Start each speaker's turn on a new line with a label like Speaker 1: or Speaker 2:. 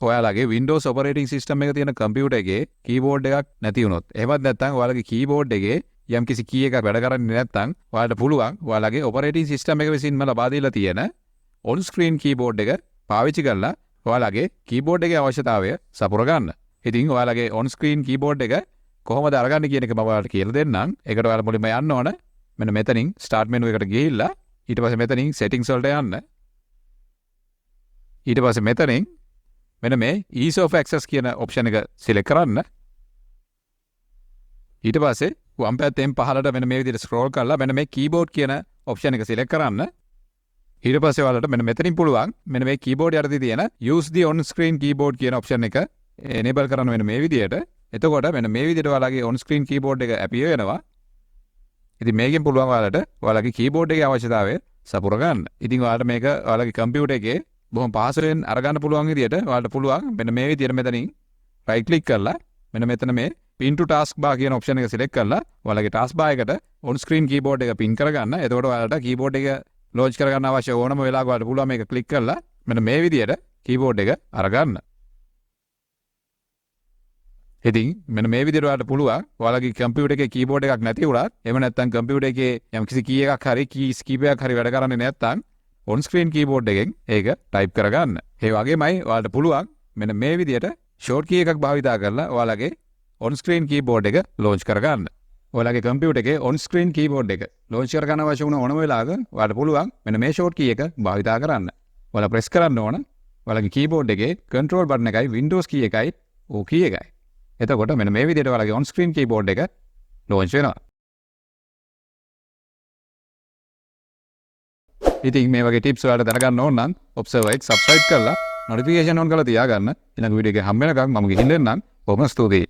Speaker 1: ඔයාලගේ Windows operating system එක තියෙන computer එකේ keyboard එකක් නැති වුණොත් එහෙමත් නැත්නම් ඔයාලගේ keyboard එකේ යම්කිසි key එකක් වැඩ කරන්නේ නැත්නම් ඔයාලට පුළුවන් ඔයාලගේ operating system එක විසින්ම ලබා දීලා තියෙන on screen keyboard එක පාවිච්චි කරලා ඔයාලගේ keyboard එකේ අවශ්‍යතාවය සපුර ගන්න. ඉතින් ඔයාලගේ on screen keyboard එක කොහොමද අරගන්නේ කියන එක මම ඔයාලට කියලා දෙන්නම්. ඒකට ඔයාලා මුලින්ම යන්න ඕන මෙන්න මෙතනින් start menu එකට ගිහිල්ලා ඊට පස්සේ මෙතනින් settings වලට යන්න. ඊට පස්සේ මෙතනින් මෙන්න මේ ease of access කියන option එක select කරන්න. ඊට පස්සේ වම් පැත්තෙන් පහළට මෙන්න මේ විදිහට scroll කරලා මෙන්න මේ keyboard කියන option එක select කරන්න. ඊට පස්සේ ඔයාලට මෙන්න මෙතනින් පුළුවන් මෙන්න මේ keyboard යටතේ තියෙන use the on screen keyboard කියන option එක enable කරන්න වෙන මේ විදිහට. එතකොට මෙන්න මේ විදිහට ඔයාලගේ on screen keyboard එක appear වෙනවා. ඉතින් මේකෙන් පුළුවන් ඔයාලට ඔයාලගේ keyboard එකේ අවශ්‍යතාවය සපුර ගන්න. ඉතින් ඔයාලට මේක ඔයාලගේ computer එකේ බොහොම පහසුවෙන් අරගන්න පුළුවන් විදිහට ඔයාලට පුළුවන් මෙන්න මේ විදිහට මෙතනින් right click කරලා මෙන්න මෙතන මේ pin to task bar කියන option එක select කරලා ඔයාලගේ task bar එකට on screen keyboard එක pin කරගන්න. එතකොට ඔයාලට keyboard එක launch කරගන්න අවශ්‍ය ඕනම වෙලාවක ඔයාලට පුළුවන් මේක click කරලා මෙන්න මේ විදිහට keyboard එක අරගන්න. ඉතින් මෙන්න මේ විදිහට ඔයාලට පුළුවන් ඔයාලගේ computer එකේ keyboard එකක් නැති වුණත් එහෙම නැත්නම් computer එකේ යම්කිසි key එකක් හරි keys කීපයක් හරි වැඩ කරන්නේ නැත්නම් on screen keyboard එකෙන් ඒක type කරගන්න. ඒ වගේමයි ඔයාලට පුළුවන් මෙන්න මේ විදිහට short key එකක් භාවිතා කරලා ඔයාලගේ on screen keyboard එක launch කරගන්න. ඔයාලගේ computer එකේ on screen keyboard එක launch කරගන්න අවශ්‍ය වුණ ඕනම වෙලාවක ඔයාලට පුළුවන් මෙන්න මේ short key එක භාවිතා කරන්න. ඔයාලා press කරන්න ඕන ඔයාලගේ keyboard එකේ control button එකයි Windows key එකයි O key එකයි. එතකොට මෙන්න මේ විදිහට ඔයාලගේ on screen keyboard එක launch වෙනවා. ඉතින් මේ වගේ tips ඔයාලට දැනගන්න ඕන නම් ObserverX subscribe කරලා notification on කරලා තියාගන්න. ඊළඟ වීඩියෝ එකේ හම්බ වෙනකම් මම ගිහින් එන්නම්. බොහොම ස්තුතියි.